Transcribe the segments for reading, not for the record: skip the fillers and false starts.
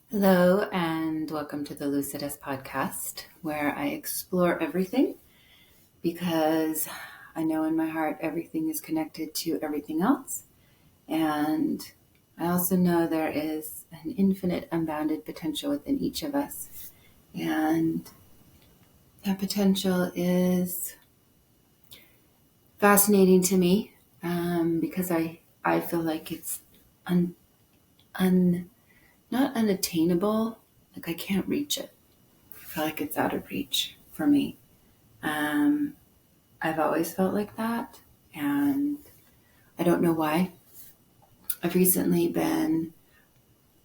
Hello, and welcome to the Lucidus podcast, where I explore everything because I know in my heart everything is connected to everything else. And I also know there is an infinite, unbounded potential within each of us. And that potential is fascinating to me because I feel like it's not unattainable, like I can't reach it. I feel like it's out of reach for me. Um, I've always felt like that, and I don't know why. I've recently been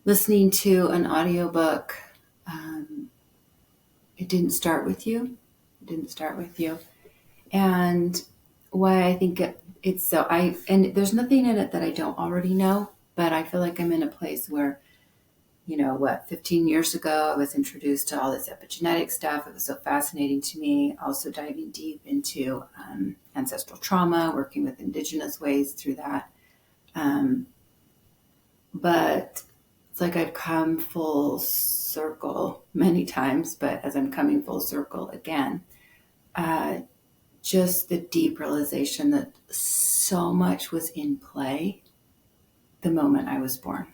listening to an audiobook. It didn't start with you. It didn't start with you. And why I think it's so, and there's nothing in it that I don't already know, but I feel like I'm in a place where 15 years ago, I was introduced to all this epigenetic stuff. It was so fascinating to me. Also diving deep into ancestral trauma, working with indigenous ways through that. But it's like I've come full circle many times, but as I'm coming full circle again, just the deep realization that so much was in play the moment I was born.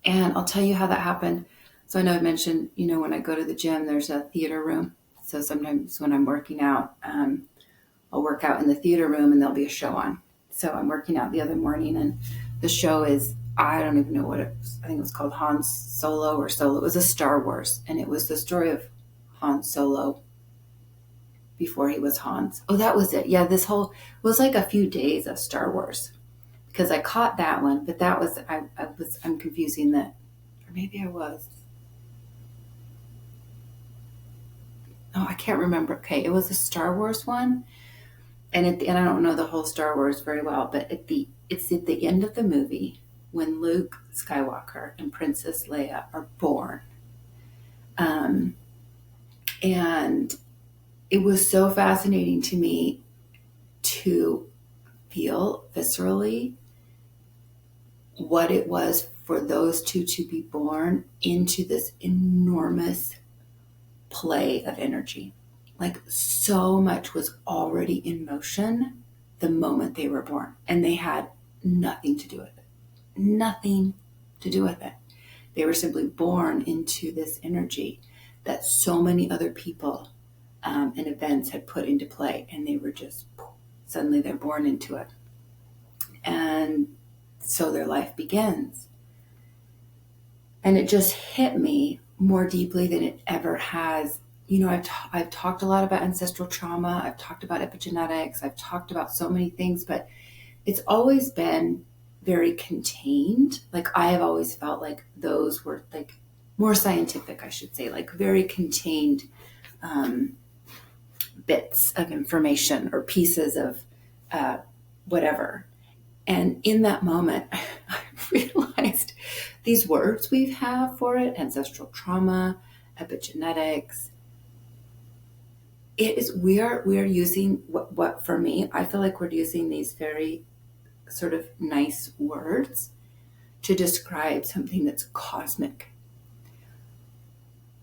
And I'll tell you how that happened. So I know I mentioned, when I go to the gym, there's a theater room. So sometimes when I'm working out, I'll work out in the theater room and there'll be a show on. So I'm working out the other morning and the show is, I don't even know what it was. I think it was called Han Solo or Solo. It was a Star Wars. And it was the story of Han Solo before he was Hans. Oh, that was it. Yeah, it was like a few days of Star Wars. Because I caught that one, but that was, I'm confusing that. Or maybe I was. Oh, I can't remember. Okay, it was a Star Wars one. And I don't know the whole Star Wars very well, but it's at the end of the movie when Luke Skywalker and Princess Leia are born. And it was so fascinating to me to feel viscerally what it was for those two to be born into this enormous play of energy. Like so much was already in motion the moment they were born, and they had nothing to do with it. Nothing to do with it. They were simply born into this energy that so many other people and events had put into play, and they were just suddenly they're born into it. And so their life begins. And it just hit me more deeply than it ever has. I've talked a lot about ancestral trauma. I've talked about epigenetics. I've talked about so many things, but it's always been very contained. Like I have always felt like those were like more scientific, I should say, like very contained bits of information or pieces of whatever. And in that moment, I realized these words we have for it, ancestral trauma, epigenetics, we are using what for me, I feel like we're using these very sort of nice words to describe something that's cosmic.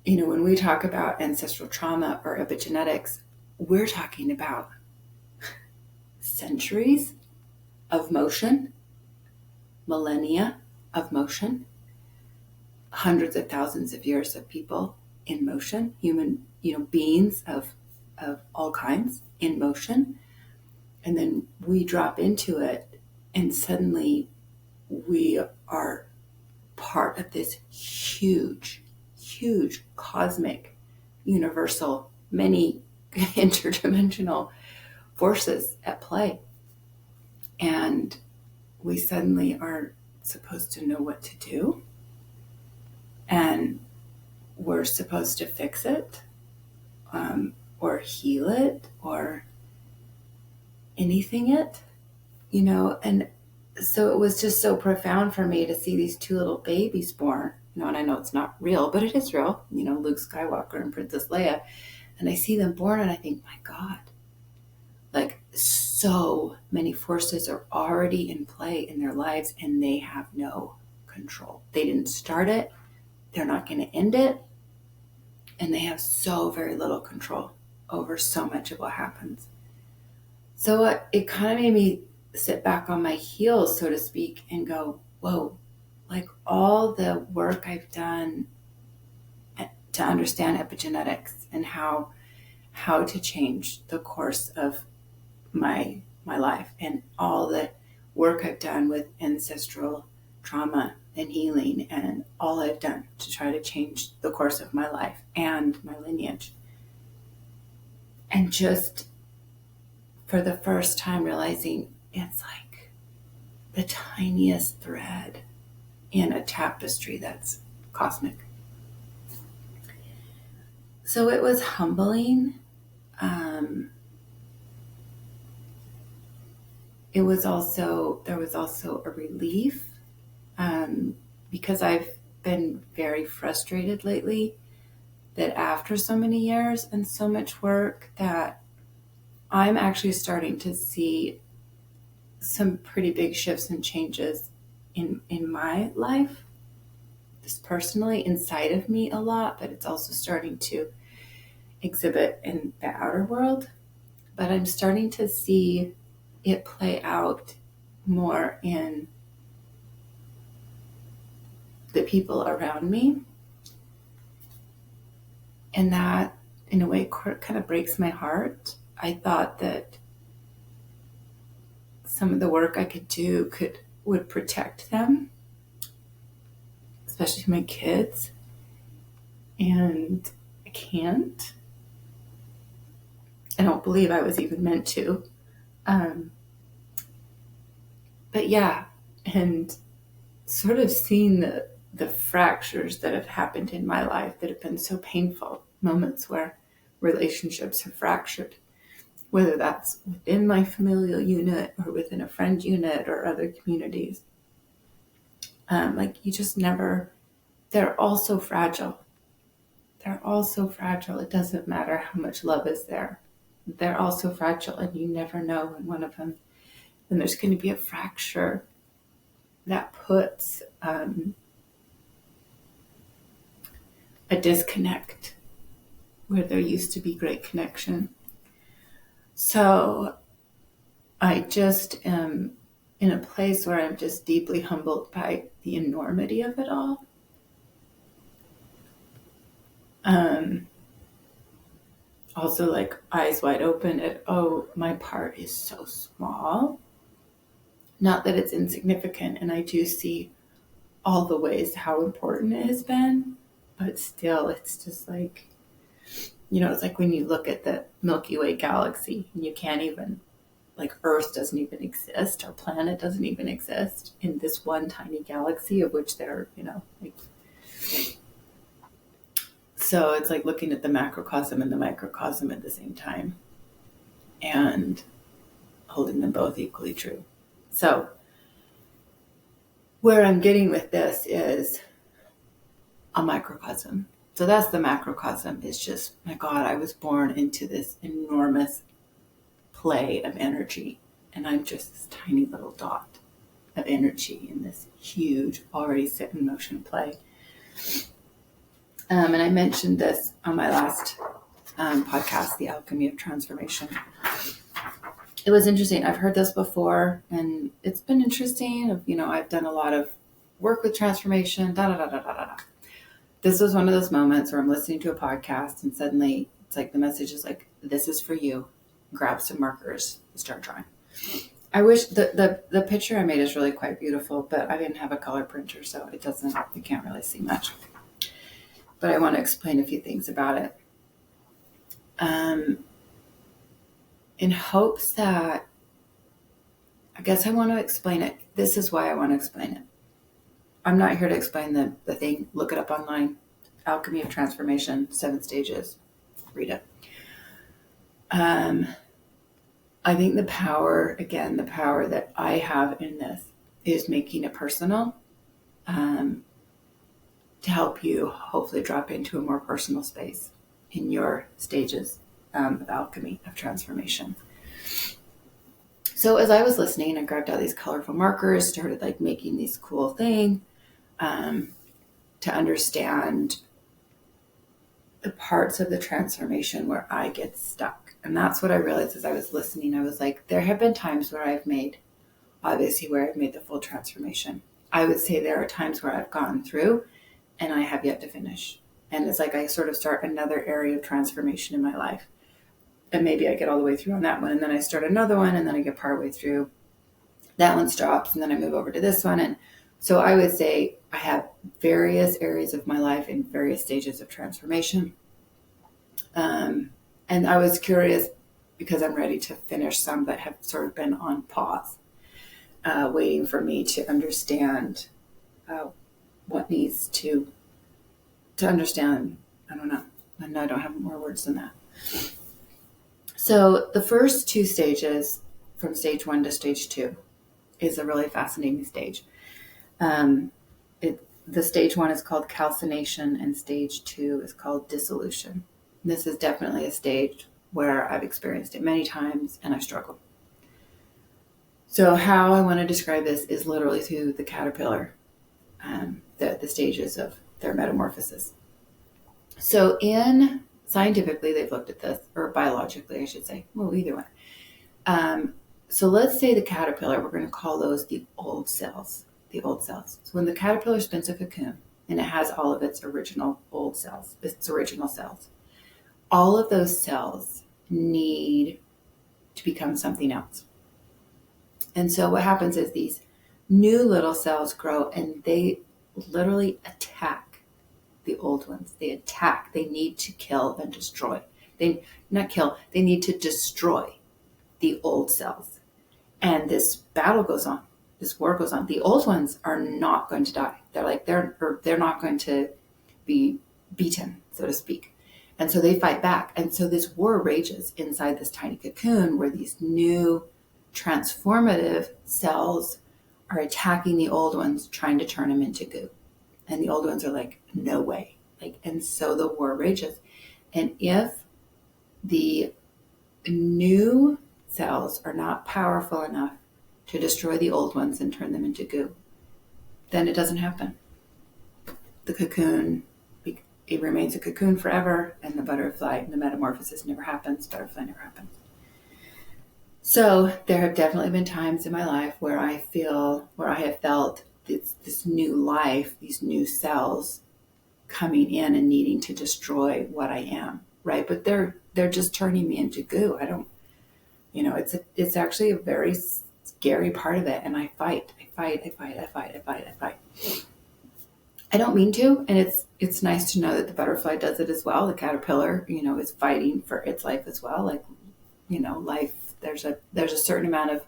When we talk about ancestral trauma or epigenetics, we're talking about centuries of motion, millennia of motion, hundreds of thousands of years of people in motion, human, beings of all kinds in motion. And then we drop into it and suddenly we are part of this huge, huge cosmic, universal, many interdimensional forces at play. And we suddenly are supposed to know what to do. And we're supposed to fix it, or heal it, or anything it, and so it was just so profound for me to see these two little babies born, and I know it's not real, but it is real, Luke Skywalker and Princess Leia, and I see them born and I think, my God, like so many forces are already in play in their lives and they have no control. They didn't start it. they're not going to end it. And they have so very little control over so much of what happens. So it kind of made me sit back on my heels, so to speak, and go, whoa, like all the work I've done to understand epigenetics and how to change the course of my life, and all the work I've done with ancestral trauma and healing, and all I've done to try to change the course of my life and my lineage. And just for the first time realizing it's like the tiniest thread in a tapestry that's cosmic. So it was humbling. There was also a relief, because I've been very frustrated lately that after so many years and so much work, that I'm actually starting to see some pretty big shifts and changes in my life, just personally inside of me a lot, but it's also starting to exhibit in the outer world. But I'm starting to see it play out more in the people around me. And that, in a way, kind of breaks my heart. I thought that some of the work I could do would protect them, especially my kids. And I can't. I don't believe I was even meant to. But yeah, and sort of seeing the fractures that have happened in my life that have been so painful, moments where relationships have fractured, whether that's within my familial unit or within a friend unit or other communities. Like you just never, they're all so fragile. They're all so fragile. It doesn't matter how much love is there. They're all so fragile, and you never know when one of them, then there's going to be a fracture that puts a disconnect where there used to be great connection. So I just am in a place where I'm just deeply humbled by the enormity of it all. Also, like, eyes wide open at, oh, my part is so small. Not that it's insignificant, and I do see all the ways how important it has been, but still, it's just like, it's like when you look at the Milky Way galaxy, and you can't even, like, Earth doesn't even exist, our planet doesn't even exist in this one tiny galaxy of which there are, like, so it's like looking at the macrocosm and the microcosm at the same time and holding them both equally true. So where I'm getting with this is a microcosm. So that's the macrocosm. It's just, my God, I was born into this enormous play of energy, and I'm just this tiny little dot of energy in this huge, already set in motion play. And I mentioned this on my last podcast, The Alchemy of Transformation. It was interesting. I've heard this before, and it's been interesting. I've done a lot of work with transformation, This was one of those moments where I'm listening to a podcast, and suddenly it's like the message is like, this is for you. Grab some markers and start drawing. I wish the picture I made is really quite beautiful, but I didn't have a color printer, so you can't really see much. But I want to explain a few things about it. In hopes that, I guess I want to explain it. This is why I want to explain it. I'm not here to explain the thing. Look it up online. Alchemy of Transformation, 7 stages. Read it. I think the power that I have in this is making it personal, to help you hopefully drop into a more personal space in your stages of alchemy of transformation. So as I was listening, I grabbed out these colorful markers, started like making these cool thing. to understand the parts of the transformation where I get stuck. And that's what I realized as I was listening. I was like, there have been times where I've made the full transformation. I would say there are times where I've gone through and I have yet to finish. And it's like I sort of start another area of transformation in my life. And maybe I get all the way through on that one, and then I start another one, and then I get partway through. That one stops, and then I move over to this one. And so I would say I have various areas of my life in various stages of transformation. And I was curious because I'm ready to finish some that have sort of been on pause, waiting for me to understand what needs to understand. I don't know. I don't have more words than that. So the first two stages, from stage 1 to stage 2, is a really fascinating stage. The stage 1 is called calcination, and stage 2 is called dissolution. And this is definitely a stage where I've experienced it many times and I've struggled. So how I want to describe this is literally through the caterpillar, the stages of their metamorphosis. So scientifically, they've looked at this, or biologically, I should say. Well, either one. So let's say the caterpillar, we're going to call those the old cells. The old cells. So when the caterpillar spins a cocoon, and it has all of its original cells, all of those cells need to become something else. And so what happens is these new little cells grow, and they literally attack the old ones. They need to kill and destroy. They need to destroy the old cells. And this battle goes on. This war goes on. The old ones are not going to die. They're not going to be beaten, so to speak. And so they fight back. And so this war rages inside this tiny cocoon where these new transformative cells are attacking the old ones, trying to turn them into goo. And the old ones are like, no way. And so the war rages. And if the new cells are not powerful enough to destroy the old ones and turn them into goo, then it doesn't happen. The cocoon, it remains a cocoon forever, and the metamorphosis never happens. Butterfly never happens. So there have definitely been times in my life where I have felt this new life, these new cells coming in and needing to destroy what I am, right? But they're just turning me into goo. It's actually a very scary part of it, and I fight. I don't mean to, and it's nice to know that the butterfly does it as well. The caterpillar, is fighting for its life as well. Life. There's a certain amount of,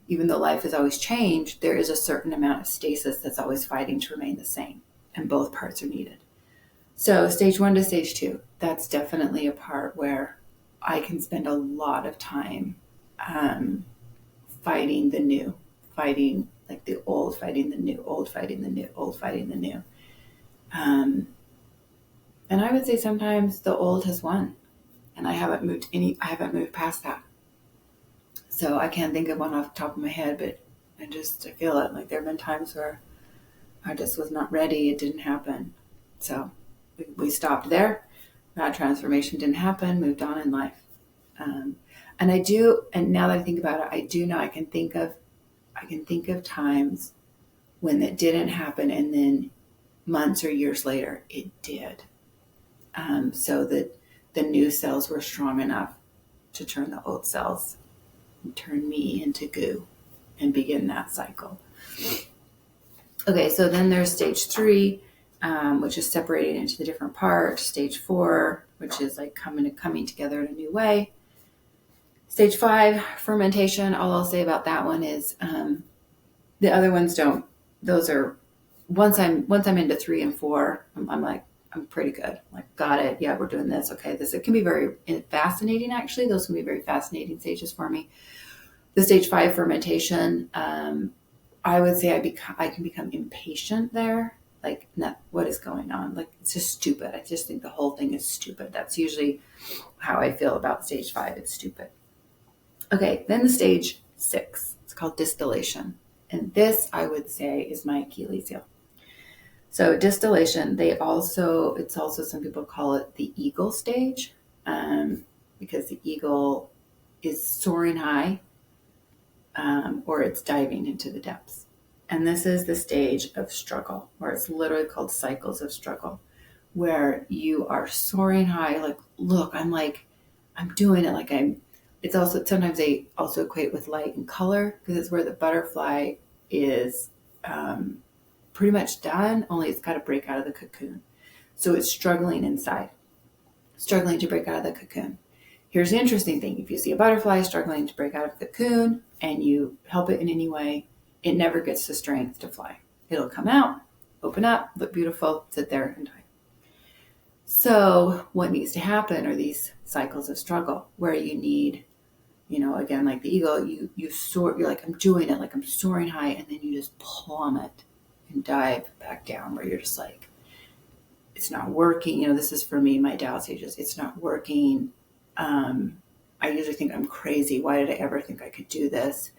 even though life has always changed, there is a certain amount of stasis that's always fighting to remain the same, and both parts are needed. So stage 1 to stage 2, that's definitely a part where I can spend a lot of time fighting the new, fighting like the old, fighting the new, old fighting the new, old fighting the new. And I would say sometimes the old has won, and I haven't moved past that. So I can't think of one off the top of my head, but I feel it. Like there have been times where I just was not ready. It didn't happen. So we stopped there. That transformation didn't happen, moved on in life. And now that I think about it, I do know I can think of times when it didn't happen, and then months or years later, it did. So that the new cells were strong enough to turn the old cells and turn me into goo and begin that cycle. Okay, so then there's stage 3, which is separating into the different parts. Stage 4, which is like coming together in a new way. Stage 5, fermentation. All I'll say about that one is the other ones don't. Those are once I'm into 3 and 4, I'm pretty good. Like, got it. Yeah, we're doing this. Okay, it can be very fascinating. Actually, those can be very fascinating stages for me. The stage 5 fermentation. I would say I can become impatient there. Like, what is going on? Like, it's just stupid. I just think the whole thing is stupid. That's usually how I feel about stage 5. It's stupid. Okay, then the stage 6. It's called distillation. And this, I would say, is my Achilles heel. So distillation, it's also, some people call it the eagle stage, because the eagle is soaring high, or it's diving into the depths. And this is the stage of struggle, where it's literally called cycles of struggle, where you are soaring high, like, look, I'm doing it. It's also, sometimes they also equate with light and color, because it's where the butterfly is pretty much done, only it's got to break out of the cocoon. So it's struggling inside, struggling to break out of the cocoon. Here's the interesting thing. If you see a butterfly struggling to break out of the cocoon and you help it in any way, it never gets the strength to fly. It'll come out, open up, look beautiful, sit there and die. So what needs to happen are these cycles of struggle where you need, again, like the eagle, you soar, you're like, I'm doing it, like I'm soaring high, and then you just plummet and dive back down, where you're just like, it's not working. This is for me, my doubt stages. It's not working. I usually think I'm crazy. Why did I ever think I could do this?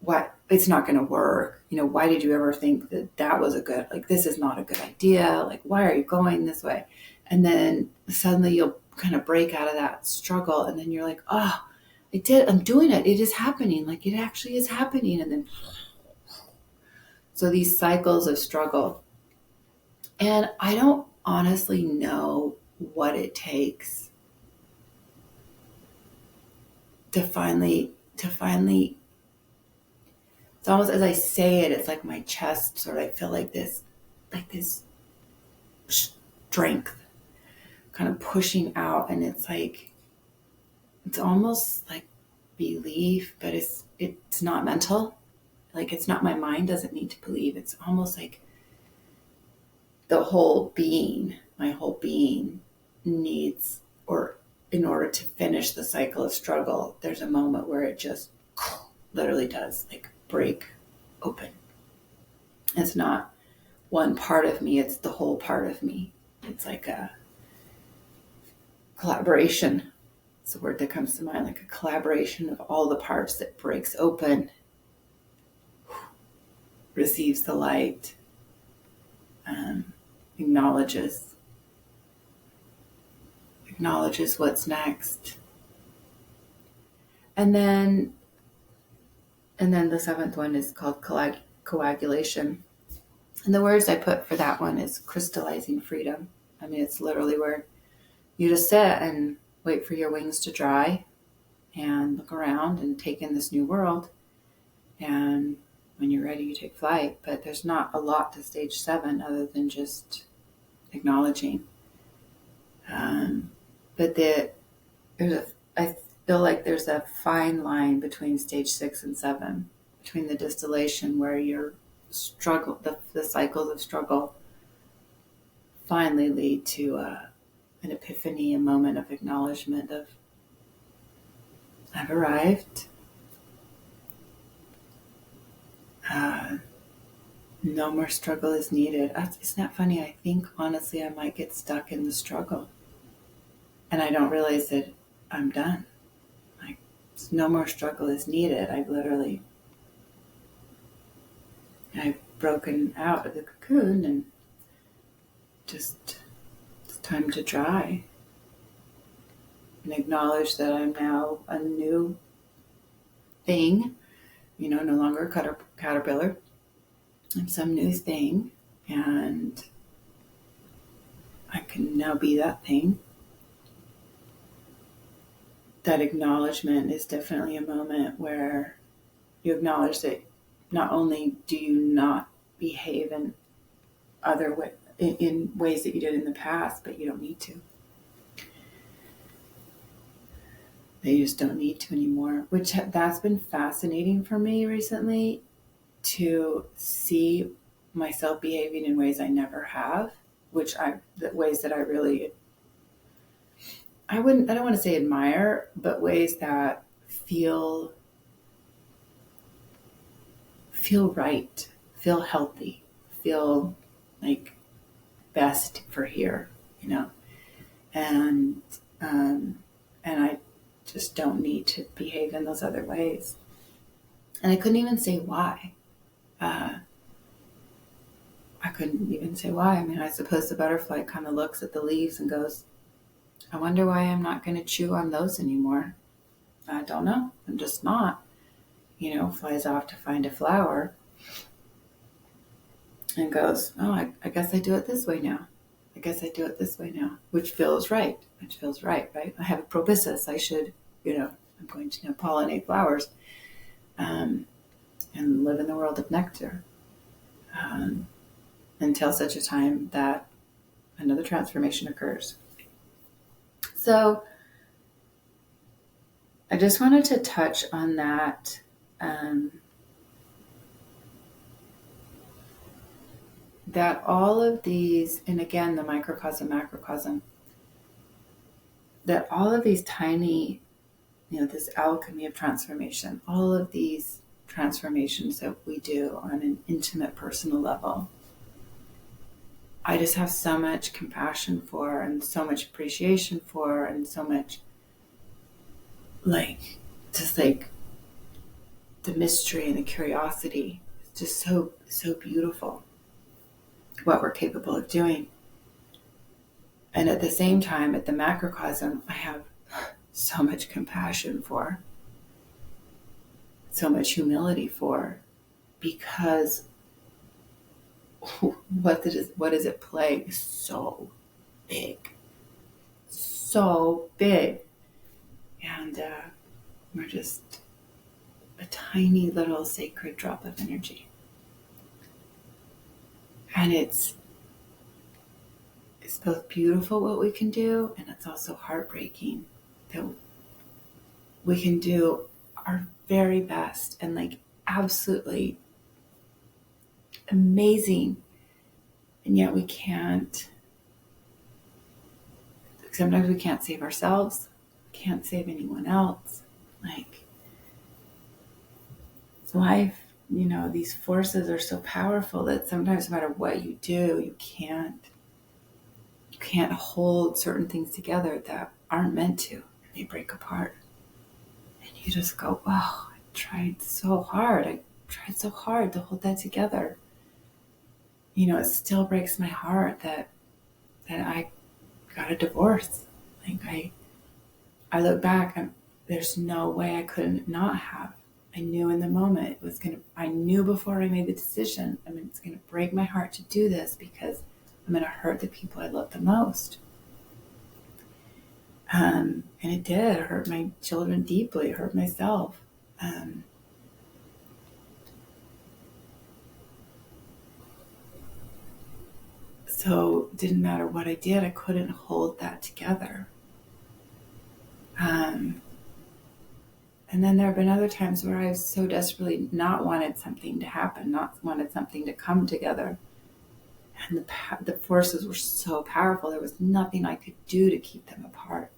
What? It's not going to work. Why did you ever think that was this is not a good idea? Like, why are you going this way? And then suddenly you'll kind of break out of that struggle. And then you're like, oh, I'm doing it. It is happening. Like, it actually is happening. And then, so these cycles of struggle. And I don't honestly know what it takes to finally, it's almost, as I say it, it's like my chest sort of, I feel like this strength kind of pushing out. And it's like, it's almost like belief, but it's not mental. Like, it's not, my mind doesn't need to believe. It's almost like my whole being needs, or in order to finish the cycle of struggle, there's a moment where it just literally does, like, break open. It's not one part of me, it's the whole part of me. It's like a collaboration. It's the word that comes to mind, like a collaboration of all the parts that breaks open, receives the light, acknowledges what's next. And then the seventh one is called coagulation. And the words I put for that one is crystallizing freedom. I mean, it's literally where you just sit and wait for your wings to dry and look around and take in this new world. And when you're ready, you take flight. But there's not a lot to stage 7 other than just acknowledging. But I feel like there's a fine line between stage 6 and 7, between the distillation, where your struggle, the cycles of struggle finally lead to an epiphany, a moment of acknowledgement of, I've arrived. No more struggle is needed. Isn't that funny? I think, honestly, I might get stuck in the struggle. And I don't realize that I'm done. Like, no more struggle is needed. I've broken out of the cocoon, and just, it's time to dry. And acknowledge that I'm now a new thing, no longer a caterpillar. I'm some new thing, and I can now be that thing. That acknowledgement is definitely a moment where you acknowledge that not only do you not behave in ways that you did in the past, but you don't need to. They just don't need to anymore, that's been fascinating for me recently, to see myself behaving in ways I never have, ways that I really, I don't want to say admire, but ways that feel right, feel healthy, feel like best for here, and I just don't need to behave in those other ways. And I couldn't even say why. I I couldn't even say why. I mean, I suppose the butterfly kind of looks at the leaves and goes, I wonder why I'm not going to chew on those anymore. I don't know. I'm just not. Flies off to find a flower and goes, oh, I guess I do it this way now. I guess I do it this way now, which feels right. Right? I have a proboscis. I should, I'm going to pollinate flowers and live in the world of nectar until such a time that another transformation occurs. So I just wanted to touch on that. That all of these, and again, the microcosm, macrocosm, that all of these tiny, this alchemy of transformation, all of these transformations that we do on an intimate, personal level, I just have so much compassion for and so much appreciation for and so much just the mystery and the curiosity. It's just so beautiful what we're capable of doing. And at the same time, at the macrocosm, I have so much compassion for, so much humility for, because what does it play so big, and we're just a tiny little sacred drop of energy, and it's both beautiful what we can do, and it's also heartbreaking that we can do our very best and absolutely amazing, and yet we can't. Sometimes we can't save ourselves, can't save anyone else. Life, these forces are so powerful that sometimes no matter what you do, you can't hold certain things together that aren't meant to, and they break apart. And you just go, wow, I tried so hard to hold that together. It still breaks my heart that I got a divorce. I look back and there's no way I couldn't not have. I knew in the moment I knew before I made the decision, it's going to break my heart to do this because I'm going to hurt the people I love the most. And it did. It hurt my children deeply. It hurt myself. So it didn't matter what I did. I couldn't hold that together. And then there have been other times where I've so desperately not wanted something to happen, not wanted something to come together. And the forces were so powerful. There was nothing I could do to keep them apart.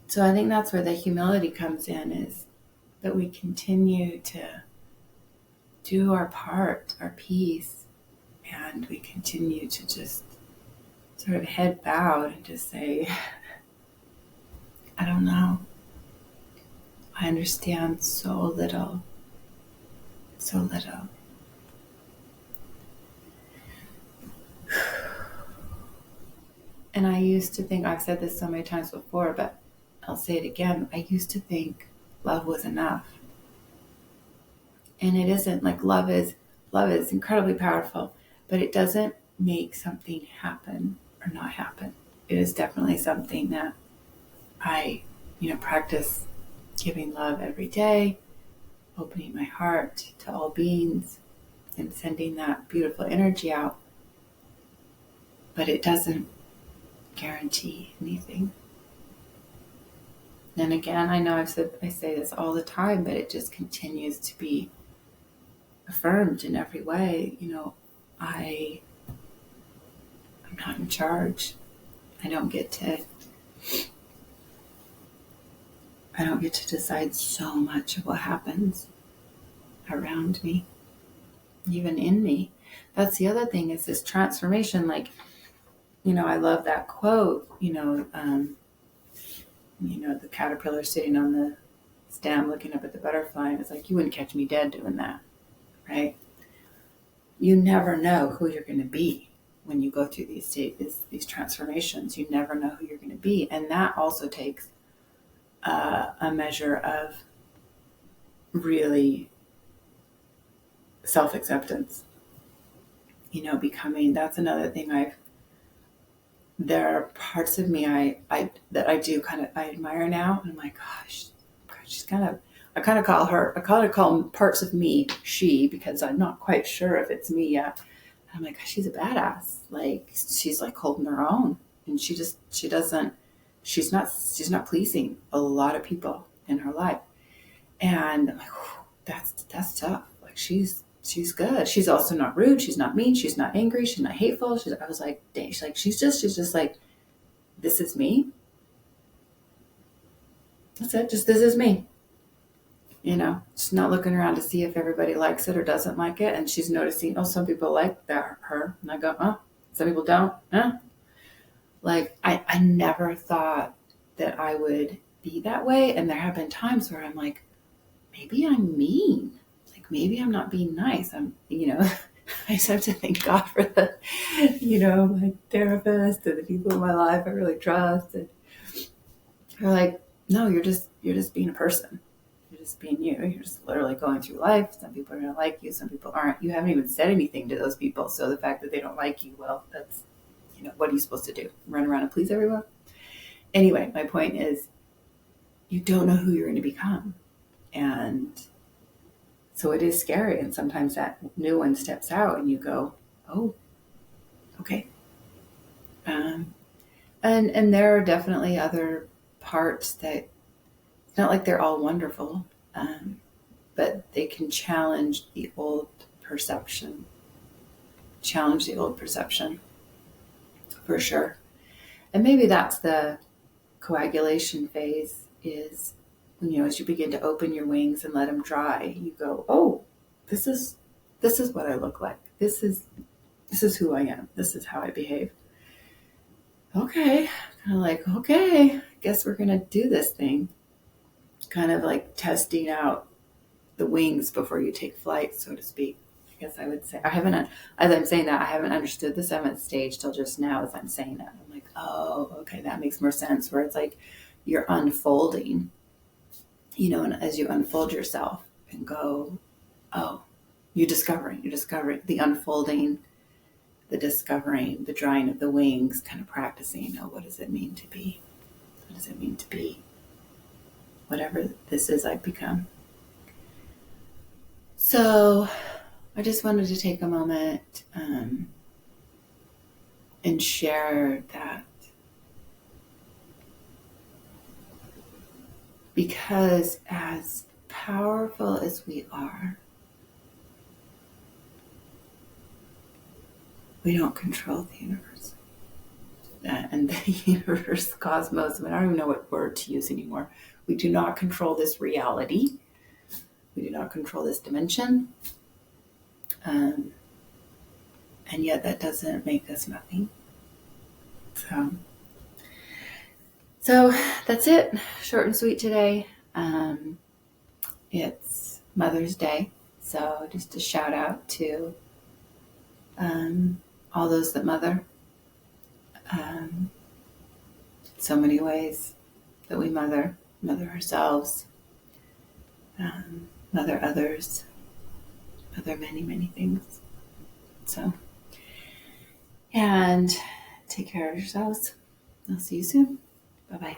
So I think that's where the humility comes in, is that we continue to do our part, our piece, and we continue to just sort of head bowed and just say, I don't know. I understand so little. So little. And I used to think, I've said this so many times before, but I'll say it again. I used to think love was enough. And it isn't. Love is incredibly powerful, but it doesn't make something happen or not happen. It is definitely something that I, practice giving love every day, opening my heart to all beings and sending that beautiful energy out. But it doesn't guarantee anything. And again, I know I say this all the time, but it just continues to be affirmed in every way. I'm not in charge. I don't get to decide so much of what happens around me, even in me. That's the other thing, is this transformation. I love that quote, the caterpillar sitting on the stem looking up at the butterfly, and it's like, you wouldn't catch me dead doing that, right? You never know who you're going to be when you go through these stages, these transformations. You never know who you're going to be. And that also takes a measure of really self-acceptance. Becoming, that's another thing there are parts of me that I do I admire now. And I'm like, gosh, she's I call parts of me she, because I'm not quite sure if it's me yet. And I'm like, gosh, she's a badass. Like, she's like holding her own, and she's not pleasing a lot of people in her life. And I'm like, that's tough. Like, she's good. She's also not rude. She's not mean. She's not angry. She's not hateful. I was like, dang, she's just like, this is me. That's it. Just, this is me. She's not looking around to see if everybody likes it or doesn't like it. And she's noticing, oh, some people like her. And I go, oh, some people don't. Huh? Like, I never thought that I would be that way. And there have been times where I'm like, maybe I'm mean. Like, maybe I'm not being nice. I just have to thank God for my therapist and the people in my life I really trust. And they're like, no, you're just being a person. You're just being you. You're just literally going through life. Some people are going to like you. Some people aren't. You haven't even said anything to those people. So the fact that they don't like you, well, that's, what are you supposed to do? Run around and please everyone? Anyway, my point is, you don't know who you're going to become. And so it is scary. And sometimes that new one steps out and you go, oh, okay. And there are definitely other parts that, it's not like they're all wonderful, but they can challenge the old perception. For sure. And maybe that's the coagulation phase, is, as you begin to open your wings and let them dry, you go, oh, this is what I look like. This is who I am. This is how I behave. Okay. Kind of like, okay, I guess we're going to do this thing. Kind of like testing out the wings before you take flight, so to speak. I guess I would say, as I'm saying that, I haven't understood the 7th stage till just now as I'm saying that. I'm like, oh, okay, that makes more sense, where it's like you're unfolding, and as you unfold yourself and go, oh, you're discovering the unfolding, the discovering, the drying of the wings, kind of practicing, oh, what does it mean to be? What does it mean to be whatever this is I've become? So I just wanted to take a moment and share that, because as powerful as we are, we don't control the universe. And the universe, the cosmos, I don't even know what word to use anymore. We do not control this reality. We do not control this dimension. And yet that doesn't make us nothing. So that's it. Short and sweet today. It's Mother's Day. So just a shout out to all those that mother. So many ways that we mother ourselves, mother others, mother many, many things. So, and take care of yourselves. I'll see you soon. Bye-bye.